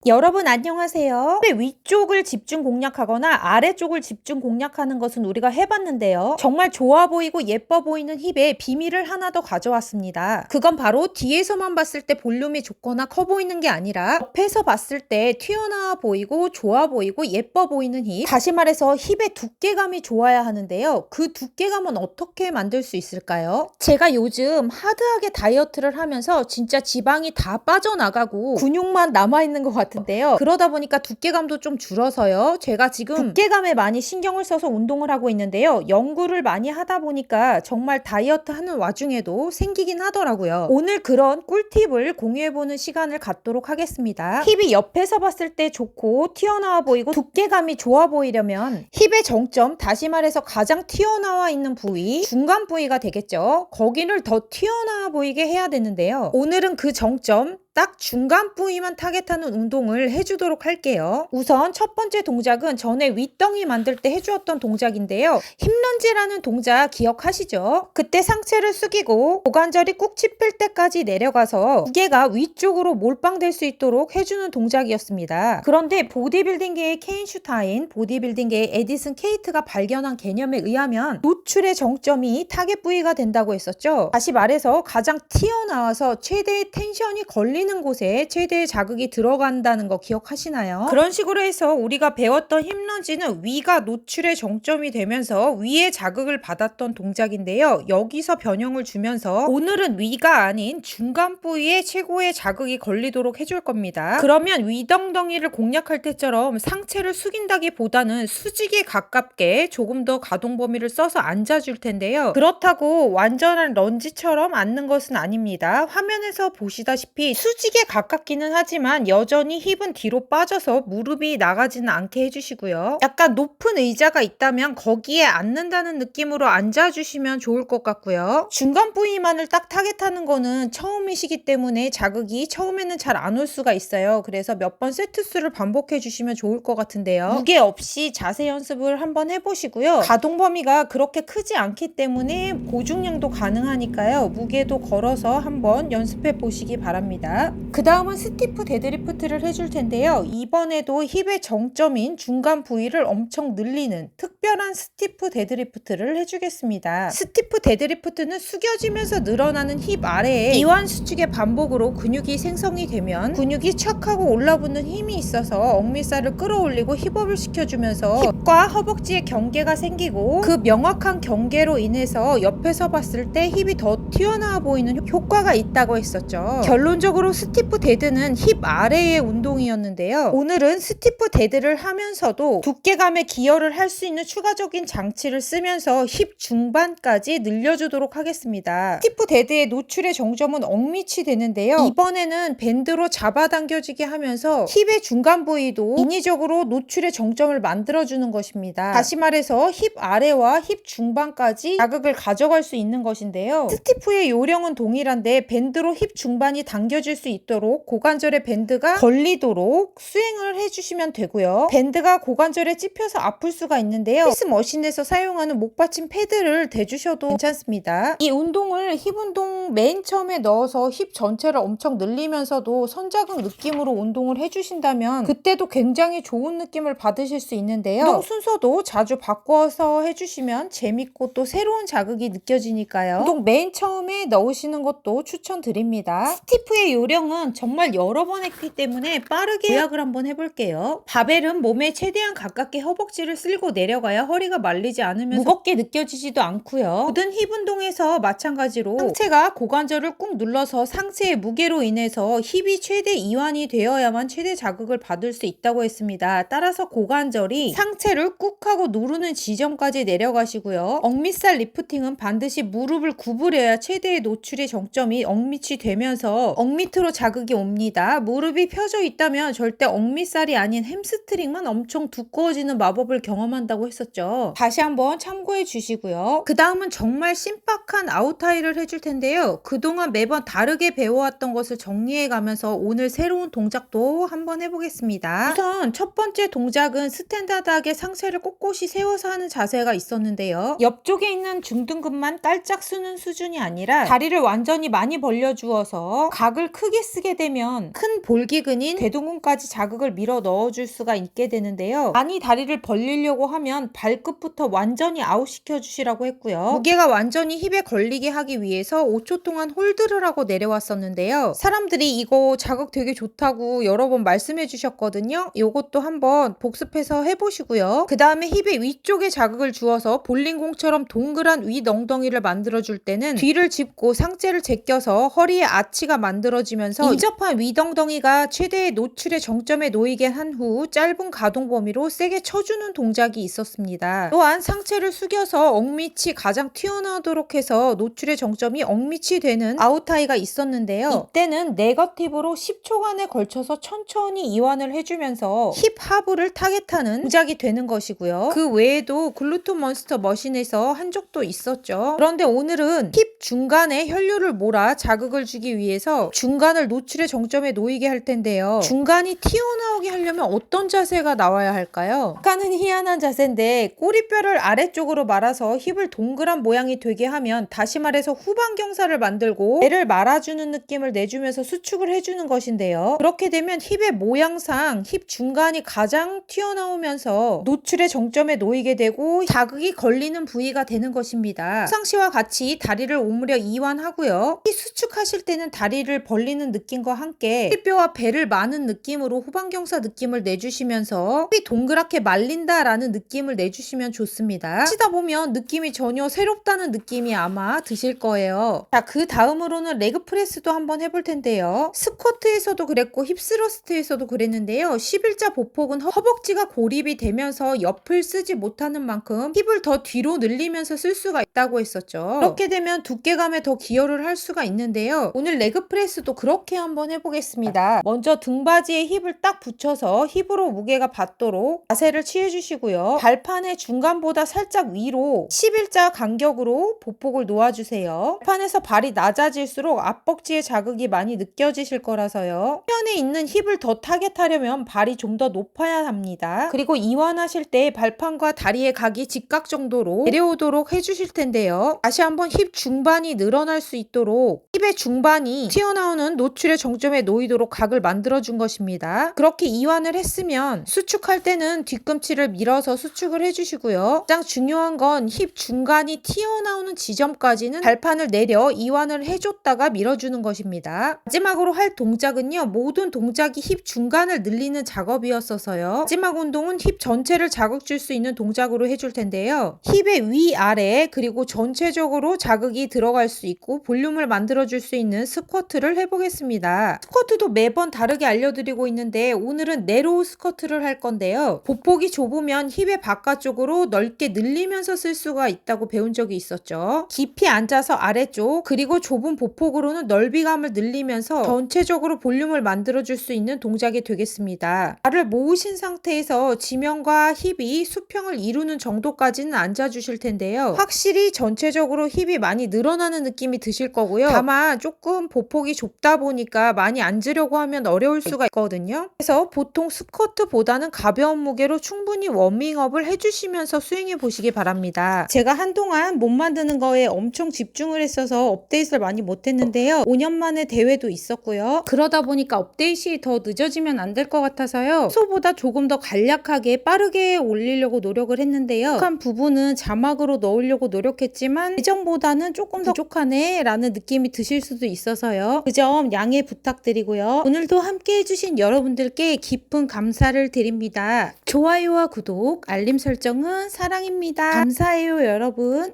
여러분 안녕하세요. 위쪽을 집중 공략하거나 아래쪽을 집중 공략하는 것은 우리가 해봤는데요. 정말 좋아 보이고 예뻐 보이는 힙에 비밀을 하나 더 가져왔습니다. 그건 바로 뒤에서만 봤을 때 볼륨이 좋거나 커 보이는 게 아니라 옆에서 봤을 때 튀어나와 보이고 좋아 보이고 예뻐 보이는 힙. 다시 말해서 힙의 두께감이 좋아야 하는데요. 그 두께감은 어떻게 만들 수 있을까요? 제가 요즘 하드하게 다이어트를 하면서 진짜 지방이 다 빠져나가고 근육만 남아있는 것 같은데요. 그러다 보니까 두께감도 좀 줄어서요. 제가 지금 두께감에 많이 신경을 써서 운동을 하고 있는데요. 연구를 많이 하다 보니까 정말 다이어트 하는 와중에도 생기긴 하더라고요. 오늘 그런 꿀팁을 공유해보는 시간을 갖도록 하겠습니다. 힙이 옆에서 봤을 때 좋고 튀어나와 보이고 두께감이 좋아 보이려면 힙의 정점, 다시 말해서 가장 튀어나와 있는 부위, 중간 부위가 되겠죠. 거기를 더 튀어나와 보이게 해야 되는데요. 오늘은 그 정점, 딱 중간 부위만 타겟하는 운동을 해주도록 할게요. 우선 첫 번째 동작은 전에 윗덩이 만들 때 해주었던 동작인데요. 힙런지라는 동작 기억하시죠? 그때 상체를 숙이고 고관절이 꾹 찝힐 때까지 내려가서 무게가 위쪽으로 몰빵될 수 있도록 해주는 동작이었습니다. 그런데 보디빌딩계의 케인 슈타인, 보디빌딩계의 에디슨 케이트가 발견한 개념에 의하면 노출의 정점이 타겟 부위가 된다고 했었죠. 다시 말해서 가장 튀어나와서 최대의 텐션이 걸리는 곳에 최대의 자극이 들어간다는 거 기억하시나요? 그런 식으로 해서 우리가 배웠던 힙런지는 위가 노출의 정점이 되면서 위에 자극을 받았던 동작인데요. 여기서 변형을 주면서 오늘은 위가 아닌 중간 부위에 최고의 자극이 걸리도록 해줄 겁니다. 그러면 위덩덩이를 공략할 때처럼 상체를 숙인다기보다는 수직에 가깝게 조금 더 가동 범위를 써서 앉아줄 텐데요. 그렇다고 완전한 런지처럼 앉는 것은 아닙니다. 화면에서 보시다시피 수직에 가깝기는 하지만 여전히 힙은 뒤로 빠져서 무릎이 나가지는 않게 해주시고요. 약간 높은 의자가 있다면 거기에 앉는다는 느낌으로 앉아주시면 좋을 것 같고요. 중간 부위만을 딱 타겟하는 거는 처음이시기 때문에 자극이 처음에는 잘 안 올 수가 있어요. 그래서 몇 번 세트 수를 반복해 주시면 좋을 것 같은데요. 무게 없이 자세 연습을 한번 해보시고요. 가동 범위가 그렇게 크지 않기 때문에 고중량도 가능하니까요. 무게도 걸어서 한번 연습해 보시기 바랍니다. 그 다음은 스티프 데드리프트를 해줄 텐데요. 이번에도 힙의 정점인 중간 부위를 엄청 늘리는 특별한 스티프 데드리프트를 해주겠습니다. 스티프 데드리프트는 숙여지면서 늘어나는 힙 아래에 이완 수축의 반복으로 근육이 생성이 되면 근육이 촥 하고 올라붙는 힘이 있어서 억밑살을 끌어올리고 힙업을 시켜주면서 힙과 허벅지의 경계가 생기고 그 명확한 경계로 인해서 옆에서 봤을 때 힙이 더 튀어나와 보이는 효과가 있다고 했었죠. 결론적으로 스티프 데드는 힙 아래의 운동이었는데요. 오늘은 스티프 데드를 하면서도 두께감에 기여를 할 수 있는 추가적인 장치를 쓰면서 힙 중반까지 늘려주도록 하겠습니다. 스티프 데드의 노출의 정점은 억밑이 되는데요. 이번에는 밴드로 잡아당겨지게 하면서 힙의 중간 부위도 인위적으로 노출의 정점을 만들어주는 것입니다. 다시 말해서 힙 아래와 힙 중반까지 자극을 가져갈 수 있는 것인데요. 스티프의 요령은 동일한데 밴드로 힙 중반이 당겨질 수 있도록 고관절의 밴드가 걸리도록 수행을 해주시면 되고요. 밴드가 고관절에 찝혀서 아플 수가 있는데요. 헬스 머신에서 사용하는 목받침 패드를 대주셔도 괜찮습니다. 이 운동을 힙 운동 맨 처음에 넣어서 힙 전체를 엄청 늘리면서도 선자극 느낌으로 운동을 해주신다면 그때도 굉장히 좋은 느낌을 받으실 수 있는데요. 운동 순서도 자주 바꿔서 해주시면 재밌고 또 새로운 자극이 느껴지니까요. 운동 맨 처음에 넣으시는 것도 추천드립니다. 스티프의 요령은 정말 여러 번 했기 때문에 빠르게 요약을 한번 해볼게요. 바벨은 몸에 최대한 가깝게 허벅지를 쓸고 내려가야 허리가 말리지 않으면서 무겁게 느껴지지도 않고요. 모든 힙 운동에서 마찬가지로 상체가 고관절을 꾹 눌러서 상체의 무게로 인해서 힙이 최대 이완이 되어야만 최대 자극을 받을 수 있다고 했습니다. 따라서 고관절이 상체를 꾹 하고 누르는 지점까지 내려가시고요. 억밑살 리프팅은 반드시 무릎을 구부려야 최대의 노출의 정점이 억밑이 되면서 억밑으로 자극이 옵니다. 무릎이 펴져 있다면 절대 억밑살이 아닌 햄스트링만 엄청 두꺼워지는 마법을 경험한다고 했었죠. 다시 한번 참고해 주시고요. 그 다음은 정말 신박한 아웃하이를 해줄 텐데요. 그동안 매번 다르게 배워왔던 것을 정리해 가면서 오늘 새로운 동작도 한번 해보겠습니다. 우선 첫 번째 동작은 스탠다드하게 상체를 꼿꼿이 세워서 하는 자세가 있었는데요. 옆쪽에 있는 중둔근만 깔짝 쓰는 수준이 아니라 다리를 완전히 많이 벌려주어서 각을 크게 크게 쓰게 되면 큰 볼기근인 대둔근까지 자극을 밀어 넣어줄 수가 있게 되는데요. 많이 다리를 벌리려고 하면 발끝부터 완전히 아웃시켜 주시라고 했고요. 무게가 완전히 힙에 걸리게 하기 위해서 5초 동안 홀드를 하고 내려왔었는데요. 사람들이 이거 자극 되게 좋다고 여러 번 말씀해 주셨거든요. 요것도 한번 복습해서 해보시고요. 그 다음에 힙의 위쪽에 자극을 주어서 볼링공처럼 동그란 위 엉덩이를 만들어줄 때는 뒤를 짚고 상체를 제껴서 허리에 아치가 만들어지면서 인접한 위 엉덩이가 최대의 노출의 정점에 놓이게 한 후 짧은 가동 범위로 세게 쳐주는 동작이 있었습니다. 또한 상체를 숙여서 억밑이 가장 튀어나오도록 해서 노출의 정점이 억밑이 되는 아웃하이가 있었는데요. 이때는 네거티브로 10초간에 걸쳐서 천천히 이완을 해주면서 힙 하부를 타겟하는 동작이 되는 것이고요. 그 외에도 글루트 몬스터 머신에서 한 적도 있었죠. 그런데 오늘은 힙 중간에 혈류를 몰아 자극을 주기 위해서 중간을 노출의 정점에 놓이게 할 텐데요. 중간이 튀어나오게 하려면 어떤 자세가 나와야 할까요? 약간은 희한한 자세인데 꼬리뼈를 아래쪽으로 말아서 힙을 동그란 모양이 되게 하면, 다시 말해서 후방경사를 만들고 배를 말아주는 느낌을 내주면서 수축을 해주는 것인데요. 그렇게 되면 힙의 모양상 힙 중간이 가장 튀어나오면서 노출의 정점에 놓이게 되고 자극이 걸리는 부위가 되는 것입니다. 평상시와 같이 다리를 오므려 이완하고요. 이 수축하실 때는 다리를 벌리는 느낌과 함께 힙뼈와 배를 마는 느낌으로 후방경사 느낌을 내주시면서 힙이 동그랗게 말린다라는 느낌을 내주시면 좋습니다. 하시다 보면 느낌이 전혀 새롭다는 느낌이 아마 드실 거예요. 자, 그 다음으로는 레그 프레스도 한번 해볼 텐데요. 스쿼트에서도 그랬고 힙스러스트에서도 그랬는데요. 11자 보폭은 허벅지가 고립이 되면서 옆을 쓰지 못하는 만큼 힙을 더 뒤로 늘리면서 쓸 수가 있다고 했었죠. 그렇게 되면 두께감에 더 기여를 할 수가 있는데요. 오늘 레그 프레스도 그렇게 한번 해보겠습니다. 먼저 등받이에 힙을 딱 붙여서 힙으로 무게가 받도록 자세를 취해주시고요. 발판의 중간보다 살짝 위로 11자 간격으로 보폭을 놓아주세요. 발판에서 발이 낮아질수록 앞벅지의 자극이 많이 느껴지실 거라서요. 표면에 있는 힙을 더 타겟하려면 발이 좀 더 높아야 합니다. 그리고 이완하실 때 발판과 다리의 각이 직각 정도로 내려오도록 해주실 텐데요. 다시 한번 힙 중반이 늘어날 수 있도록 힙의 중반이 튀어나오는 노출의 정점에 놓이도록 각을 만들어준 것입니다. 그렇게 이완을 했으면 수축할 때는 뒤꿈치를 밀어서 수축을 해주시고요. 가장 중요한 건 힙 중간이 튀어나오는 지점까지는 발판을 내려 이완을 해줬다가 밀어주는 것입니다. 마지막으로 할 동작은요. 모든 동작이 힙 중간을 늘리는 작업이었어서요. 마지막 운동은 힙 전체를 자극 줄 수 있는 동작으로 해줄 텐데요. 힙의 위아래 그리고 전체적으로 자극이 들어갈 수 있고 볼륨을 만들어줄 수 있는 스쿼트를 해보겠습니다. 스쿼트도 매번 다르게 알려드리고 있는데 오늘은 네로우 스쿼트를 할 건데요. 보폭이 좁으면 힙의 바깥쪽으로 넓게 늘리면서 쓸 수가 있다고 배운 적이 있었죠. 깊이 앉아서 아래쪽 그리고 좁은 보폭으로는 넓이감을 늘리면서 전체적으로 볼륨을 만들어줄 수 있는 동작이 되겠습니다. 발을 모으신 상태에서 지면과 힙이 수평을 이루는 정도까지는 앉아주실 텐데요. 확실히 전체적으로 힙이 많이 늘어나는 느낌이 드실 거고요. 다만 조금 보폭이 좁다 보니까 많이 앉으려고 하면 어려울 수가 있거든요. 그래서 보통 스쿼트보다는 가벼운 무게로 충분히 워밍업을 해주시면서 수행해 보시기 바랍니다. 제가 한동안 몸 만드는 거에 엄청 집중을 했어서 업데이트를 많이 못했는데요. 5년 만에 대회도 있었고요. 그러다 보니까 업데이트가 더 늦어지면 안 될 것 같아서요. 평소보다 조금 더 간략하게 빠르게 올리려고 노력을 했는데요. 부족한 부분은 자막으로 넣으려고 노력했지만 예전보다는 조금 더 부족하네 라는 느낌이 드실 수도 있어서요. 그 점 양해 부탁드리고요. 오늘도 함께 해주신 여러분들께 깊은 감사를 드립니다. 좋아요와 구독, 알림 설정은 사랑입니다. 감사해요 여러분.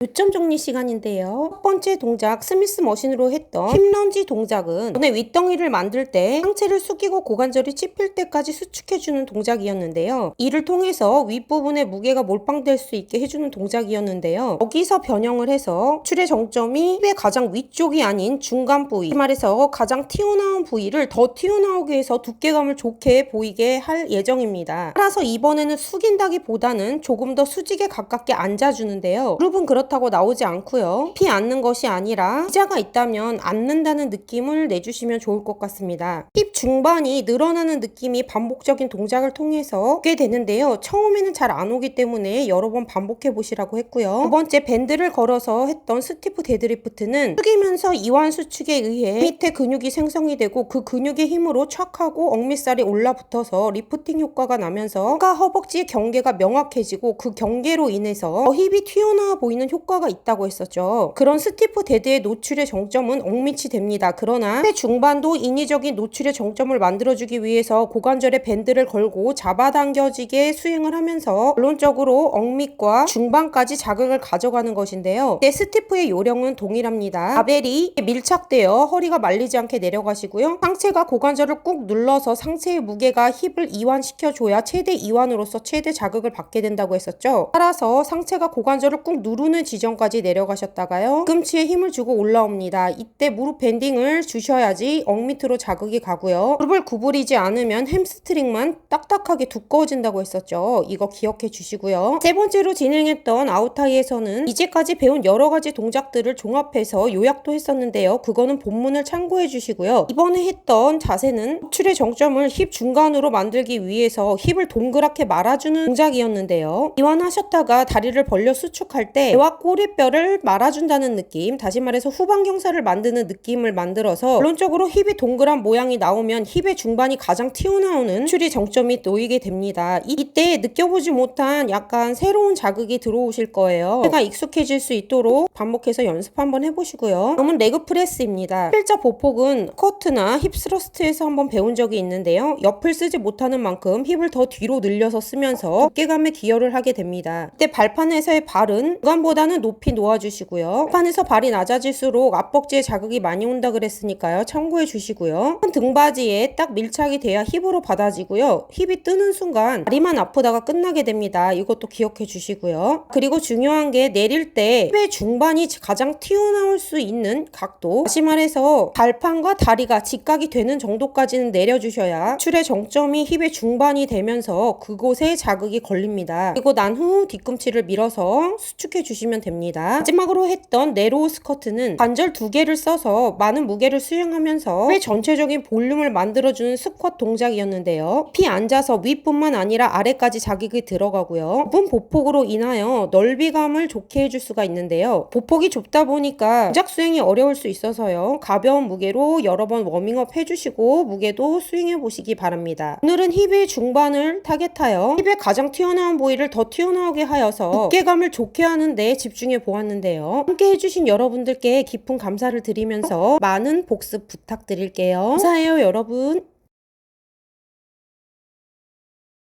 요점 정리 시간인데요. 첫 번째 동작 스미스 머신으로 했던 힙런지 동작은 전에 윗덩이를 만들 때 상체를 숙이고 고관절이 찝힐 때까지 수축해주는 동작이었는데요. 이를 통해서 윗부분에 무게가 몰빵될 수 있게 해주는 동작이었는데요. 여기서 변형을 해서 출의 정점이 힙의 가장 위쪽이 아닌 중간 부위, 말해서 가장 튀어나온 부위를 더 튀어나오게 해서 두께감을 좋게 보이게 할 예정입니다. 따라서 이번에는 숙인다기보다는 조금 더 수직에 가깝게 앉아주는데요. 무릎은 그렇다 그렇다고 나오지 않고요. 힙이 앉는 것이 아니라 의자가 있다면 앉는다는 느낌을 내주시면 좋을 것 같습니다. 힙 중반이 늘어나는 느낌이 반복적인 동작을 통해서 오게 되는데요. 처음에는 잘 안 오기 때문에 여러 번 반복해 보시라고 했고요. 두 번째, 밴드를 걸어서 했던 스티프 데드리프트는 숙이면서 이완 수축에 의해 밑에 근육이 생성이 되고 그 근육의 힘으로 촥 하고 억밑살이 올라붙어서 리프팅 효과가 나면서 혀가 허벅지의 경계가 명확해지고 그 경계로 인해서 힙이 튀어나와 보이는 효과가 있다고 했었죠. 그런 스티프 데드의 노출의 정점은 억밑이 됩니다. 그러나 회 중반도 인위적인 노출의 정점을 만들어주기 위해서 고관절에 밴드를 걸고 잡아당겨지게 수행을 하면서 결론적으로 억밑과 중반까지 자극을 가져가는 것인데요. 이때 스티프의 요령은 동일합니다. 바벨이 밀착되어 허리가 말리지 않게 내려가시고요. 상체가 고관절을 꾹 눌러서 상체의 무게가 힙을 이완시켜줘야 최대 이완으로서 최대 자극을 받게 된다고 했었죠. 따라서 상체가 고관절을 꾹 누르는 지점까지 내려가셨다가요. 뒤꿈치에 힘을 주고 올라옵니다. 이때 무릎 밴딩을 주셔야지 억밑으로 자극이 가고요. 무릎을 구부리지 않으면 햄스트링만 딱딱하게 두꺼워진다고 했었죠. 이거 기억해 주시고요. 세 번째로 진행했던 아웃하이에서는 이제까지 배운 여러 가지 동작들을 종합해서 요약도 했었는데요. 그거는 본문을 참고해 주시고요. 이번에 했던 자세는 노출의 정점을 힙 중간으로 만들기 위해서 힙을 동그랗게 말아주는 동작이었는데요. 이완하셨다가 다리를 벌려 수축할 때 배와 꼬리뼈를 말아준다는 느낌, 다시 말해서 후방경사를 만드는 느낌을 만들어서 결론적으로 힙이 동그란 모양이 나오면 힙의 중반이 가장 튀어나오는 노출의 정점이 놓이게 됩니다. 이때 느껴보지 못한 약간 새로운 자극이 들어오실 거예요. 제가 익숙해질 수 있도록 반복해서 연습 한번 해보시고요. 다음은 레그 프레스입니다. 필자 보폭은 스쿼트나 힙 스러스트에서 한번 배운 적이 있는데요. 옆을 쓰지 못하는 만큼 힙을 더 뒤로 늘려서 쓰면서 어깨감에 기여를 하게 됩니다. 이때 발판에서의 발은 중간보다는 높이 놓아주시고요. 발판에서 발이 낮아질수록 앞벅지에 자극이 많이 온다 그랬으니까요. 참고해 주시고요. 등바지에 딱 밀착이 돼야 힙으로 받아지고요. 힙이 뜨는 순간 다리만 아프다가 끝나게 됩니다. 이것도 기억해 주시고요. 그리고 중요한 게 내릴 때 힙의 중반이 가장 튀어나올 수 있는 각도, 다시 말해서 발판과 다리가 직각이 되는 정도까지는 내려주셔야 출의 정점이 힙의 중반이 되면서 그곳에 자극이 걸립니다. 그리고 난 후 뒤꿈치를 밀어서 수축해 주시면 됩니다. 마지막으로 했던 네로우 스쿼트는 관절 2개를 써서 많은 무게를 수행하면서 힙의 전체적인 볼륨을 만들어주는 스쿼트 동작이었는데요. 힙이 앉아서 윗뿐만 아니라 아래까지 자극이 들어가고요. 좁은 보폭으로 인하여 넓이감을 좋게 해줄 수가 있는데요. 보폭이 좁다 보니까 동작 수행이 어려울 수 있어서요. 가벼운 무게로 여러 번 워밍업 해주시고 무게도 수행해 보시기 바랍니다. 오늘은 힙의 중반을 타겟하여 힙의 가장 튀어나온 부위를 더 튀어나오게 하여서 어깨감을 좋게 하는데 집중해 보았는데요. 함께 해주신 여러분들께 깊은 감사를 드리면서 많은 복습 부탁드릴게요. 감사해요, 여러분.